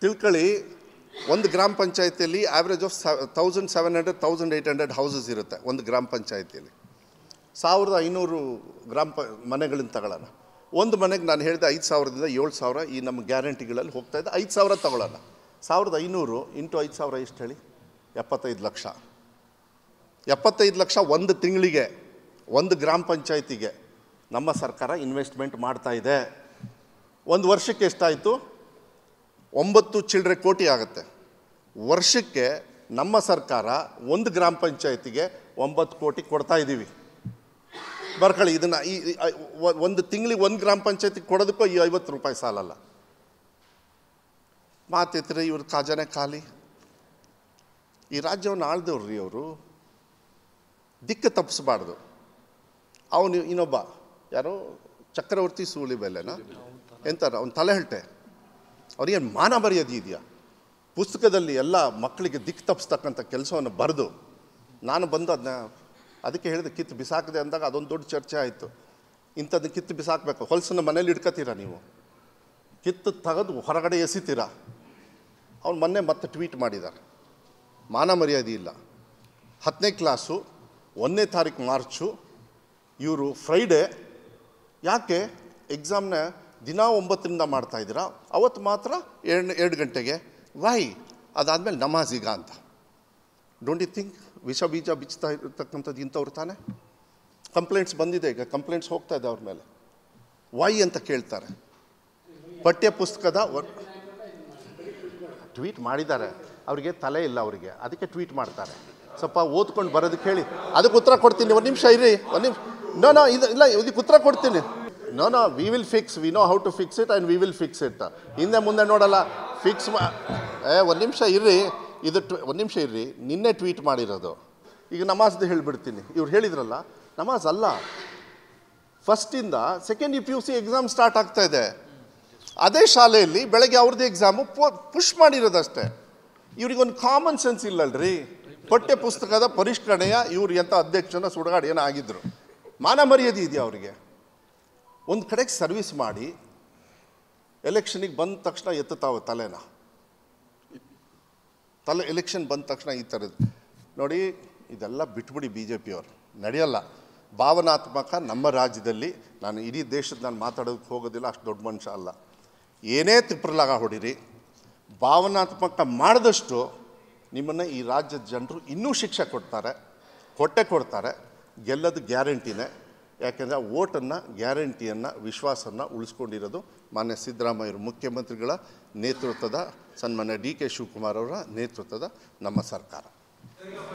ತಿಳ್ಕೊಳ್ಳಿ, ಒಂದು ಗ್ರಾಮ ಪಂಚಾಯತಿಯಲ್ಲಿ ಆವ್ರೇಜ್ ಆಫ್ 1700 1800 ಹೌಸಸ್ ಇರುತ್ತೆ ಒಂದು ಗ್ರಾಮ ಪಂಚಾಯತಿಯಲ್ಲಿ. 1500 ಮನೆಗಳಿಂದ ತಗೊಳ್ಳೋಣ. ಒಂದು ಮನೆಗೆ ನಾನು ಹೇಳಿದೆ 5000ದಿಂದ 7000 ಈ ನಮ್ಮ ಗ್ಯಾರಂಟಿಗಳಲ್ಲಿ ಹೋಗ್ತಾಯಿದ್ದೆ. 5000 ತಗೊಳ್ಳೋಣ. 1500 ಇಂಟು 5000 ಎಷ್ಟು ಹೇಳಿ? 75 ಲಕ್ಷ. 75 ಲಕ್ಷ ಒಂದು ತಿಂಗಳಿಗೆ ಒಂದು ಗ್ರಾಮ ಪಂಚಾಯತಿಗೆ ನಮ್ಮ ಸರ್ಕಾರ ಇನ್ವೆಸ್ಟ್ಮೆಂಟ್ ಮಾಡ್ತಾ ಇದೆ. ಒಂದು ವರ್ಷಕ್ಕೆ ಎಷ್ಟಾಯಿತು? 9 ಚಿಲ್ಲರೆ ಕೋಟಿ ಆಗುತ್ತೆ. ವರ್ಷಕ್ಕೆ ನಮ್ಮ ಸರ್ಕಾರ ಒಂದು ಗ್ರಾಮ ಪಂಚಾಯತಿಗೆ 9 ಕೋಟಿ ಕೊಡ್ತಾ ಇದ್ದೀವಿ. ಬರ್ಕೊಳ್ಳಿ, ಇದನ್ನು ಒಂದು ತಿಂಗಳಿಗೆ ಒಂದು ಗ್ರಾಮ ಪಂಚಾಯತಿಗೆ ಕೊಡೋದಕ್ಕೂ ಈ 50 ರೂಪಾಯಿ ಸಾಲಲ್ಲ. ಮಾತಿದ್ರೆ ಇವ್ರ ಖಜಾನೆ ಖಾಲಿ. ಈ ರಾಜ್ಯವನ್ನು ಆಳ್ದವ್ರಿ ಅವರು, ದಿಕ್ಕು ತಪ್ಪಿಸಬಾರ್ದು. ಅವನು ಇನ್ನೊಬ್ಬ ಯಾರೋ ಚಕ್ರವರ್ತಿ ಸೂಲಿಬೆಲೆನಾ ಎಂತಾರ ಅವ್ನು ತಲೆ ಹೇಳ್ಟೆ. ಅವ್ರಿಗೇನು ಮಾನ ಮರ್ಯಾದೆ ಇದೆಯಾ? ಪುಸ್ತಕದಲ್ಲಿ ಎಲ್ಲ ಮಕ್ಕಳಿಗೆ ದಿಕ್ಕು ತಪ್ಪಿಸ್ತಕ್ಕಂಥ ಕೆಲಸವನ್ನು ಬರೆದು ನಾನು ಬಂದು ಅದಕ್ಕೆ ಹೇಳಿದೆ ಕಿತ್ತು ಬಿಸಾಕದೆ ಅಂದಾಗ ಅದೊಂದು ದೊಡ್ಡ ಚರ್ಚೆ ಆಯಿತು. ಇಂಥದ್ದು ಕಿತ್ತು ಬಿಸಾಕಬೇಕು. ಹೊಲಸನ್ನು ಮನೇಲಿ ಇಟ್ಕೋತೀರಾ ನೀವು? ಕಿತ್ತು ತೆಗೆದು ಹೊರಗಡೆ ಎಸಿತೀರಾ? ಅವ್ನು ಮೊನ್ನೆ ಮತ್ತೆ ಟ್ವೀಟ್ ಮಾಡಿದ್ದಾರೆ, ಮಾನ ಮರ್ಯಾದೆ ಇಲ್ಲ. 10ನೇ ಕ್ಲಾಸು 1ನೇ ತಾರೀಕು ಮಾರ್ಚು, ಇವರು ಫ್ರೈಡೇ ಯಾಕೆ ಎಕ್ಸಾಮ್ನ ದಿನ 9ರಿಂದ ಮಾಡ್ತಾಯಿದ್ದೀರಾ, ಅವತ್ತು ಮಾತ್ರ 2 ಗಂಟೆಗೆ ವೈ? ಅದಾದಮೇಲೆ ನಮಾಜೀಗ ಅಂತ. ಡೋಂಟ್ ಯು ಥಿಂಕ್ ವಿಷ ಬೀಜ ಬಿಚ್ತಾ ಇರ್ತಕ್ಕಂಥದ್ದು ಇಂಥವ್ರು ತಾನೆ? ಕಂಪ್ಲೇಂಟ್ಸ್ ಬಂದಿದೆ, ಈಗ ಕಂಪ್ಲೇಂಟ್ಸ್ ಹೋಗ್ತಾ ಇದೆ ಅವ್ರ ಮೇಲೆ. ವೈ ಅಂತ ಕೇಳ್ತಾರೆ. ಪಠ್ಯ ಪುಸ್ತಕದ ಟ್ವೀಟ್ ಮಾಡಿದ್ದಾರೆ. ಅವರಿಗೆ ತಲೆ ಇಲ್ಲ ಅವರಿಗೆ, ಅದಕ್ಕೆ ಟ್ವೀಟ್ ಮಾಡ್ತಾರೆ. ಸ್ವಲ್ಪ ಓದ್ಕೊಂಡು ಬರೋದಕ್ಕೆ ಹೇಳಿ, ಅದಕ್ಕೆ ಉತ್ತರ ಕೊಡ್ತೀನಿ. ಒಂದು ನಿಮಿಷ ಇರಿ, ಒಂದು ನಿಮಿಷ. ನೋ ಇಲ್ಲ, ಇದಕ್ಕೆ ಉತ್ತರ ಕೊಡ್ತೀನಿ. No we will fix, we know how to fix it and we will fix it. ಹಿಂದೆ ಮುಂದೆ ನೋಡಲ್ಲ, ಫಿಕ್ಸ್ ಒಂದು ನಿಮಿಷ ಇರ್ರಿ. ಒಂದು ನಿಮಿಷ ಇರ್ರಿ. ನಿನ್ನೆ ಟ್ವೀಟ್ ಮಾಡಿರೋದು. ಈಗ ನಮಾಜ್ದು ಹೇಳಿಬಿಡ್ತೀನಿ. ಇವ್ರು ಹೇಳಿದ್ರಲ್ಲ, ನಮಾಜ್ ಅಲ್ಲ, ಫಸ್ಟಿಂದ ಸೆಕೆಂಡ್ PUC ಎಕ್ಸಾಮ್ ಸ್ಟಾರ್ಟ್ ಆಗ್ತಾ ಇದೆ. ಅದೇ ಶಾಲೆಯಲ್ಲಿ ಬೆಳಗ್ಗೆ ಅವ್ರದ್ದು ಎಕ್ಸಾಮು ಪುಷ್ ಮಾಡಿರೋದಷ್ಟೇ. ಇವ್ರಿಗೊಂದು ಕಾಮನ್ ಸೆನ್ಸ್ ಇಲ್ಲಲ್ರಿ. ಪಠ್ಯ ಪುಸ್ತಕದ ಪರಿಷ್ಕರಣೆಯ ಇವ್ರು ಎಂಥ ಅಧ್ಯಕ್ಷನ ಸುಡುಗಾಡು ಏನೋ ಆಗಿದ್ರು. ಮಾನ ಮರ್ಯಾದೆ ಇದೆಯಾ ಅವರಿಗೆ? ಒಂದು ಕಡೆಗೆ ಸರ್ವಿಸ್ ಮಾಡಿ ಎಲೆಕ್ಷನಿಗೆ ಬಂದ ತಕ್ಷಣ ಎತ್ತುತ್ತಾವೆ ತಲೆನ. ಎಲೆಕ್ಷನ್ ಬಂದ ತಕ್ಷಣ ಈ ಥರದ್ದು ನೋಡಿ. ಇದೆಲ್ಲ ಬಿಟ್ಬಿಡಿ. BJP ಅವರು ನಡೆಯಲ್ಲ. ಭಾವನಾತ್ಮಕ ನಮ್ಮ ರಾಜ್ಯದಲ್ಲಿ, ನಾನು ಇಡೀ ದೇಶದ ನಾನು ಮಾತಾಡೋದಕ್ಕೆ ಹೋಗೋದಿಲ್ಲ, ಅಷ್ಟು ದೊಡ್ಡ ಮನುಷ್ಯ ಅಲ್ಲ. ಏನೇ ತಿಪ್ಪರಲಾಗ ಹೊಡಿರಿ, ಭಾವನಾತ್ಮಕ ಮಾಡಿದಷ್ಟು ನಿಮ್ಮನ್ನು ಈ ರಾಜ್ಯದ ಜನರು ಇನ್ನೂ ಶಿಕ್ಷೆ ಕೊಡ್ತಾರೆ. ಗೆಲ್ಲೋದು ಗ್ಯಾರಂಟಿನೇ. ಯಾಕೆಂದರೆ ಆ ಓಟನ್ನು, ಗ್ಯಾರಂಟಿಯನ್ನು, ವಿಶ್ವಾಸವನ್ನು ಉಳಿಸ್ಕೊಂಡಿರೋದು ಮಾನ್ಯ ಸಿದ್ದರಾಮಯ್ಯರು ಮುಖ್ಯಮಂತ್ರಿಗಳ ನೇತೃತ್ವದ, ಸನ್ಮಾನ್ಯ DK ಶಿವಕುಮಾರ್ ಅವರ ನೇತೃತ್ವದ ನಮ್ಮ ಸರ್ಕಾರ.